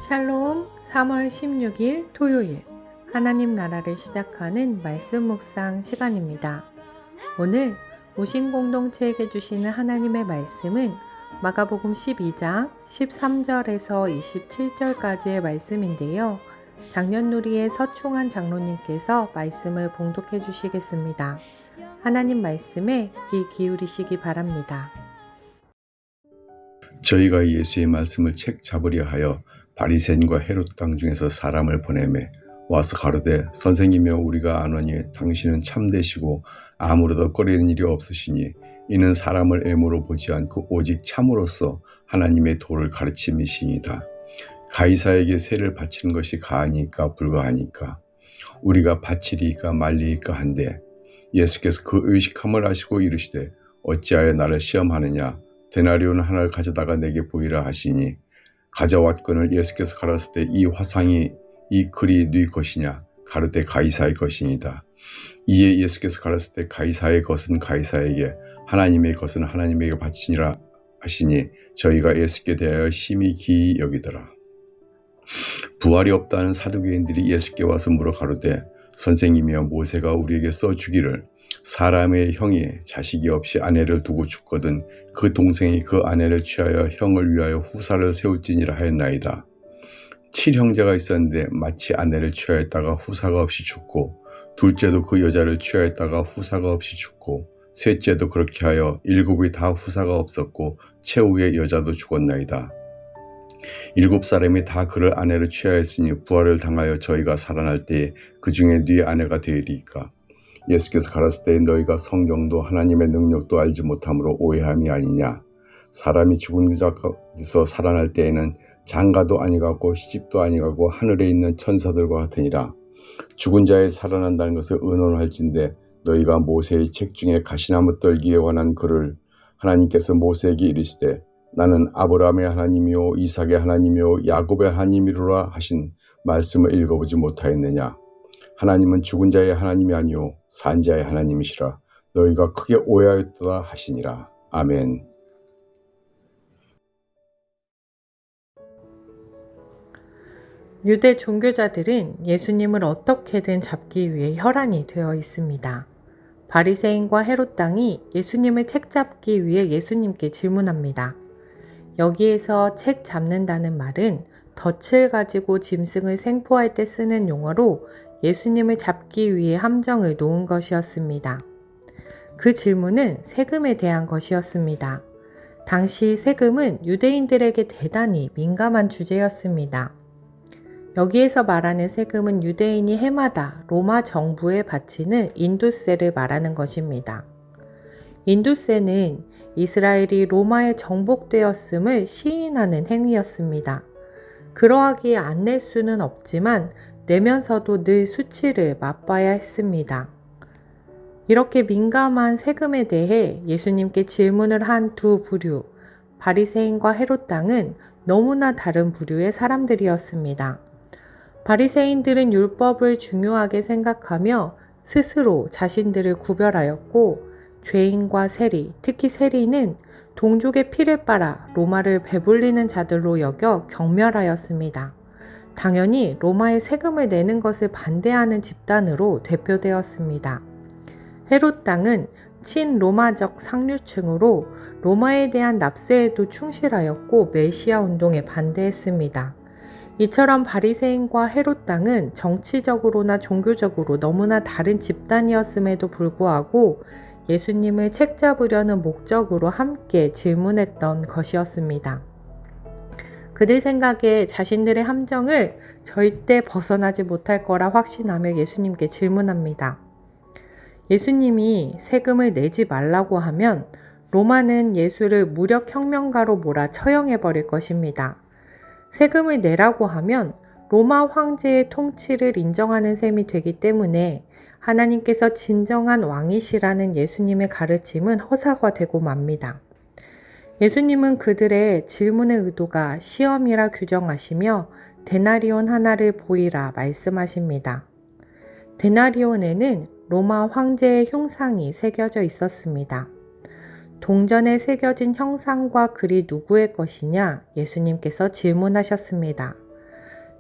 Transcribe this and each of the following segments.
샬롬 3월 16일 토요일 하나님 나라를 시작하는 말씀 묵상 시간입니다. 오늘 우신 공동체에게 주시는 하나님의 말씀은 마가복음 12장 13절에서 27절까지의 말씀인데요. 장년누리의 서충한 장로님께서 말씀을 봉독해 주시겠습니다. 하나님 말씀에 귀 기울이시기 바랍니다. 저희가 예수의 말씀을 책 잡으려 하여 바리새인과 헤롯 당 중에서 사람을 보내매 와서 가로되 선생님이여 우리가 아노니 당신은 참되시고 아무로도 꺼리는 일이 없으시니 이는 사람을 애모로 보지 않고 오직 참으로써 하나님의 도를 가르침이시니이다. 가이사에게 세를 바치는 것이 가하니까 불가하니까 우리가 바치리이까 말리이까 한데 예수께서 그 의식함을 아시고 이르시되 어찌하여 나를 시험하느냐 데나리온 하나를 가져다가 내게 보이라 하시니 가져왔거늘 예수께서 가라사대 때 이 화상이 이 글이 네 것이냐 가로되 가이사의 것이니이다. 이에 예수께서 가라사대 때 가이사의 것은 가이사에게 하나님의 것은 하나님에게 바치니라 하시니 저희가 예수께 대하여 심히 기이 여기더라. 부활이 없다는 사두개인들이 예수께 와서 물어 가로되 선생님이여 모세가 우리에게 써주기를 사람의 형이 자식이 없이 아내를 두고 죽거든 그 동생이 그 아내를 취하여 형을 위하여 후사를 세울지니라 하였나이다. 7형제가 있었는데 마치 아내를 취하였다가 후사가 없이 죽고 둘째도 그 여자를 취하였다가 후사가 없이 죽고 셋째도 그렇게 하여 7이 다 후사가 없었고 최후의 여자도 죽었나이다. 7사람이 다 그를 아내를 취하였으니 부활을 당하여 저희가 살아날 때에 그 중에 네 아내가 되리이까. 예수께서 가라사대 때 너희가 성경도 하나님의 능력도 알지 못함으로 오해함이 아니냐. 사람이 죽은 자에서 살아날 때에는 장가도 아니가고 시집도 아니가고 하늘에 있는 천사들과 같으니라. 죽은 자에 살아난다는 것을 의논할진대 너희가 모세의 책 중에 가시나무 떨기에 관한 글을 하나님께서 모세에게 이르시되 나는 아브라함의 하나님이요 이삭의 하나님이요 야곱의 하나님이로라 하신 말씀을 읽어보지 못하였느냐. 하나님은 죽은 자의 하나님이 아니요 산 자의 하나님이시라. 너희가 크게 오해하였다 하시니라. 아멘. 유대 종교자들은 예수님을 어떻게든 잡기 위해 혈안이 되어 있습니다. 바리새인과 헤롯 당이 예수님을 책잡기 위해 예수님께 질문합니다. 여기에서 책 잡는다는 말은 덫을 가지고 짐승을 생포할 때 쓰는 용어로 예수님을 잡기 위해 함정을 놓은 것이었습니다. 그 질문은 세금에 대한 것이었습니다. 당시 세금은 유대인들에게 대단히 민감한 주제였습니다. 여기에서 말하는 세금은 유대인이 해마다 로마 정부에 바치는 인두세를 말하는 것입니다. 인두세는 이스라엘이 로마에 정복되었음을 시인하는 행위였습니다. 그러하기에 안 낼 수는 없지만 내면서도 늘 수치를 맛봐야 했습니다. 이렇게 민감한 세금에 대해 예수님께 질문을 한 두 부류, 바리새인과 헤롯 당은 너무나 다른 부류의 사람들이었습니다. 바리새인들은 율법을 중요하게 생각하며 스스로 자신들을 구별하였고 죄인과 세리, 특히 세리는 동족의 피를 빨아 로마를 배불리는 자들로 여겨 경멸하였습니다. 당연히 로마에 세금을 내는 것을 반대하는 집단으로 대표되었습니다. 헤롯 당은 친로마적 상류층으로 로마에 대한 납세에도 충실하였고 메시아 운동에 반대했습니다. 이처럼 바리새인과 헤롯 당은 정치적으로나 종교적으로 너무나 다른 집단이었음에도 불구하고 예수님을 책잡으려는 목적으로 함께 질문했던 것이었습니다. 그들 생각에 자신들의 함정을 절대 벗어나지 못할 거라 확신하며 예수님께 질문합니다. 예수님이 세금을 내지 말라고 하면 로마는 예수를 무력혁명가로 몰아 처형해버릴 것입니다. 세금을 내라고 하면 로마 황제의 통치를 인정하는 셈이 되기 때문에 하나님께서 진정한 왕이시라는 예수님의 가르침은 허사가 되고 맙니다. 예수님은 그들의 질문의 의도가 시험이라 규정하시며 데나리온 하나를 보이라 말씀하십니다. 데나리온에는 로마 황제의 흉상이 새겨져 있었습니다. 동전에 새겨진 형상과 글이 누구의 것이냐 예수님께서 질문하셨습니다.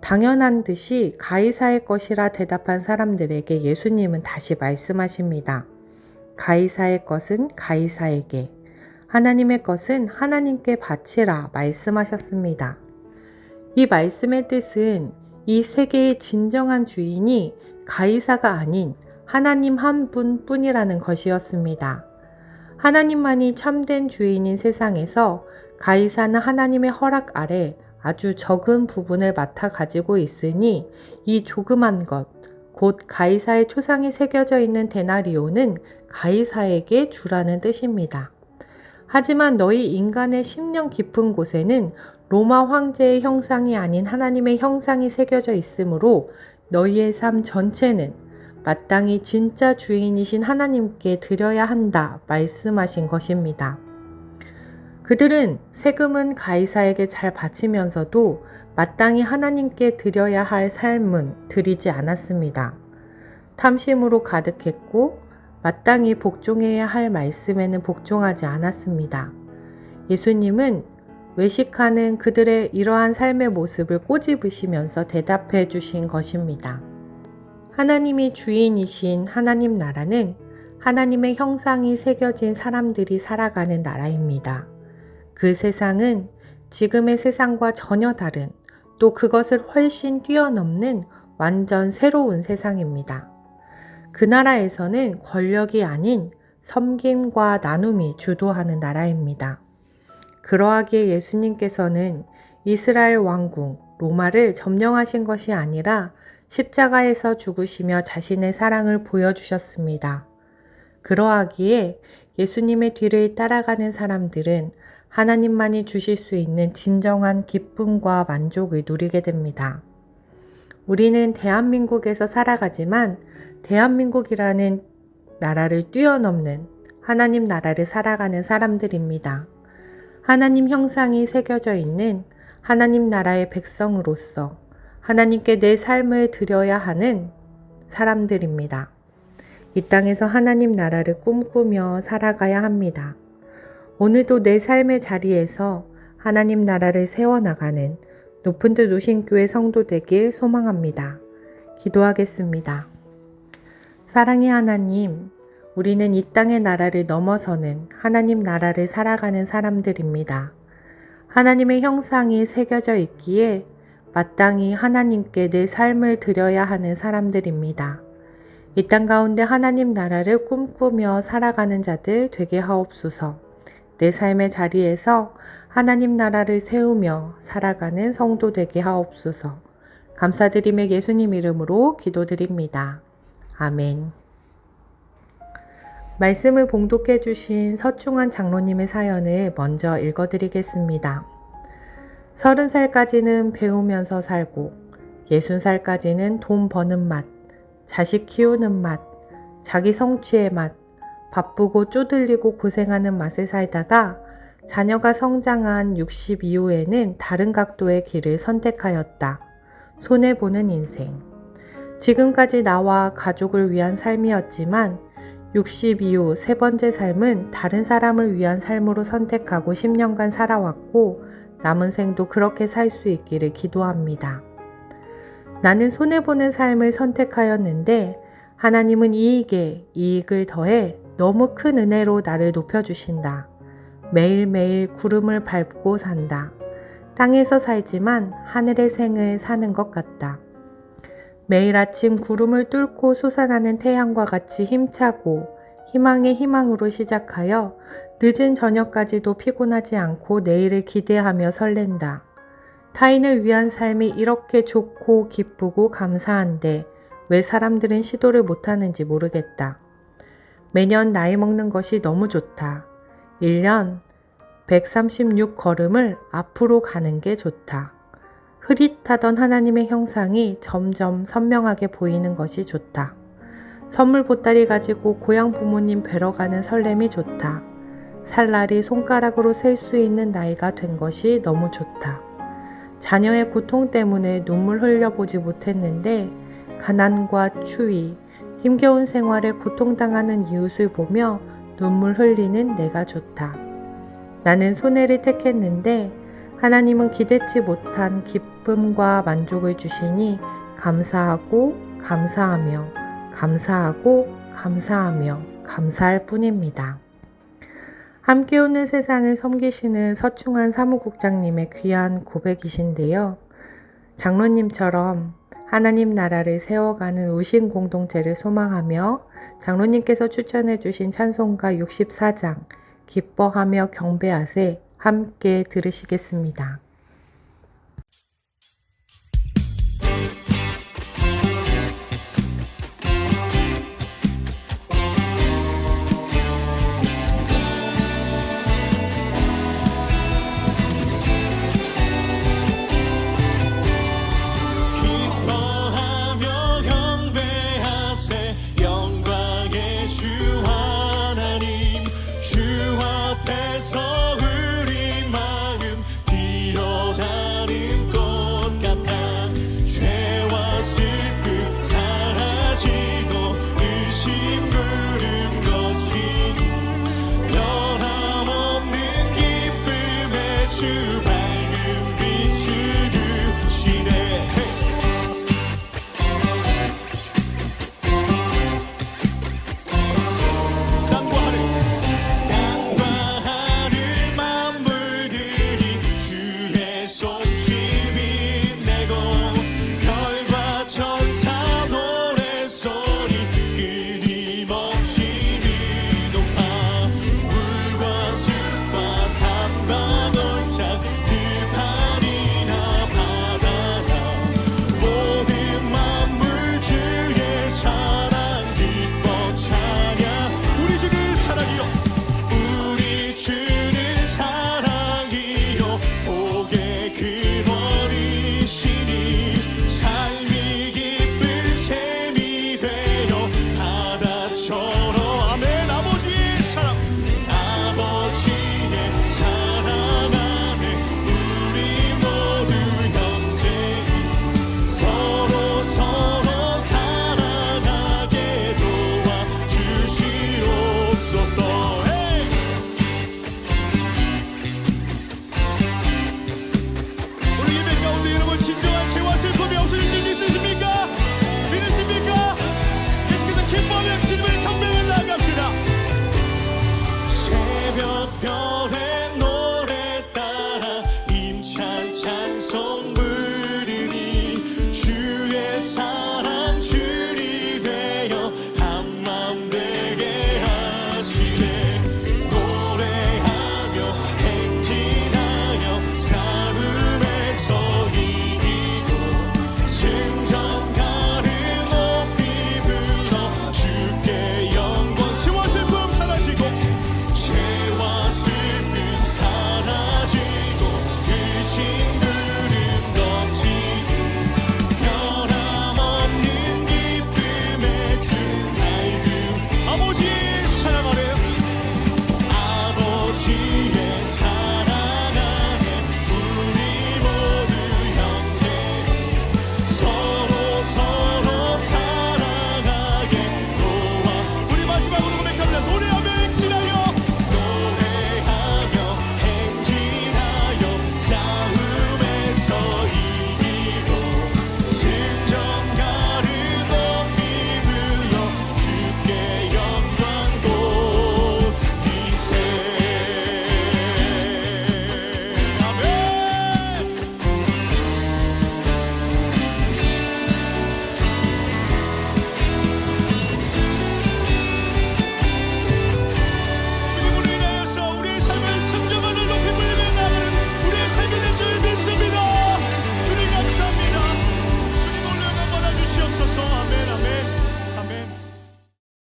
당연한 듯이 가이사의 것이라 대답한 사람들에게 예수님은 다시 말씀하십니다. 가이사의 것은 가이사에게, 하나님의 것은 하나님께 바치라 말씀하셨습니다. 이 말씀의 뜻은 이 세계의 진정한 주인이 가이사가 아닌 하나님 한 분뿐이라는 것이었습니다. 하나님만이 참된 주인인 세상에서 가이사는 하나님의 허락 아래 아주 적은 부분을 맡아 가지고 있으니 이 조그만 것, 곧 가이사의 초상이 새겨져 있는 데나리오는 가이사에게 주라는 뜻입니다. 하지만 너희 인간의 심령 깊은 곳에는 로마 황제의 형상이 아닌 하나님의 형상이 새겨져 있으므로 너희의 삶 전체는 마땅히 진짜 주인이신 하나님께 드려야 한다 말씀하신 것입니다. 그들은 세금은 가이사에게 잘 바치면서도 마땅히 하나님께 드려야 할 삶은 드리지 않았습니다. 탐심으로 가득했고 마땅히 복종해야 할 말씀에는 복종하지 않았습니다. 예수님은 외식하는 그들의 이러한 삶의 모습을 꼬집으시면서 대답해 주신 것입니다. 하나님이 주인이신 하나님 나라는 하나님의 형상이 새겨진 사람들이 살아가는 나라입니다. 그 세상은 지금의 세상과 전혀 다른, 또 그것을 훨씬 뛰어넘는 완전 새로운 세상입니다. 그 나라에서는 권력이 아닌 섬김과 나눔이 주도하는 나라입니다. 그러하기에 예수님께서는 이스라엘 왕궁 로마를 점령하신 것이 아니라 십자가에서 죽으시며 자신의 사랑을 보여주셨습니다. 그러하기에 예수님의 뒤를 따라가는 사람들은 하나님만이 주실 수 있는 진정한 기쁨과 만족을 누리게 됩니다. 우리는 대한민국에서 살아가지만 대한민국이라는 나라를 뛰어넘는 하나님 나라를 살아가는 사람들입니다. 하나님 형상이 새겨져 있는 하나님 나라의 백성으로서 하나님께 내 삶을 드려야 하는 사람들입니다. 이 땅에서 하나님 나라를 꿈꾸며 살아가야 합니다. 오늘도 내 삶의 자리에서 하나님 나라를 세워나가는 높은 듯 우신 교회 성도 되길 소망합니다. 기도하겠습니다. 사랑의 하나님, 우리는 이 땅의 나라를 넘어서는 하나님 나라를 살아가는 사람들입니다. 하나님의 형상이 새겨져 있기에 마땅히 하나님께 내 삶을 드려야 하는 사람들입니다. 이 땅 가운데 하나님 나라를 꿈꾸며 살아가는 자들 되게 하옵소서. 내 삶의 자리에서 하나님 나라를 세우며 살아가는 성도 되게 하옵소서. 감사드리며 예수님 이름으로 기도드립니다. 아멘. 말씀을 봉독해 주신 서충환 장로님의 사연을 먼저 읽어드리겠습니다. 30살까지는 배우면서 살고 60살까지는 돈 버는 맛, 자식 키우는 맛, 자기 성취의 맛, 바쁘고 쪼들리고 고생하는 맛에 살다가 자녀가 성장한 60 이후에는 다른 각도의 길을 선택하였다. 손해보는 인생. 지금까지 나와 가족을 위한 삶이었지만 60 이후 세 번째 삶은 다른 사람을 위한 삶으로 선택하고 10년간 살아왔고 남은 생도 그렇게 살 수 있기를 기도합니다. 나는 손해보는 삶을 선택하였는데 하나님은 이익에 이익을 더해 너무 큰 은혜로 나를 높여주신다. 매일매일 구름을 밟고 산다. 땅에서 살지만 하늘의 생을 사는 것 같다. 매일 아침 구름을 뚫고 솟아나는 태양과 같이 힘차고 희망의 희망으로 시작하여 늦은 저녁까지도 피곤하지 않고 내일을 기대하며 설렌다. 타인을 위한 삶이 이렇게 좋고 기쁘고 감사한데 왜 사람들은 시도를 못하는지 모르겠다. 매년 나이 먹는 것이 너무 좋다. 1년 136걸음을 앞으로 가는 게 좋다. 흐릿하던 하나님의 형상이 점점 선명하게 보이는 것이 좋다. 선물 보따리 가지고 고향 부모님 뵈러 가는 설렘이 좋다. 살날이 손가락으로 셀 수 있는 나이가 된 것이 너무 좋다. 자녀의 고통 때문에 눈물 흘려보지 못했는데 가난과 추위, 힘겨운 생활에 고통당하는 이웃을 보며 눈물 흘리는 내가 좋다. 나는 손해를 택했는데 하나님은 기대치 못한 기쁨과 만족을 주시니 감사하고 감사하며 감사하고 감사하며 감사할 뿐입니다. 함께 오는 세상을 섬기시는 서충환 사무국장님의 귀한 고백이신데요. 장로님처럼 하나님 나라를 세워가는 우신 공동체를 소망하며 장로님께서 추천해 주신 찬송가 64장 기뻐하며 경배하세 함께 들으시겠습니다. 우리 예배 가운데 이름을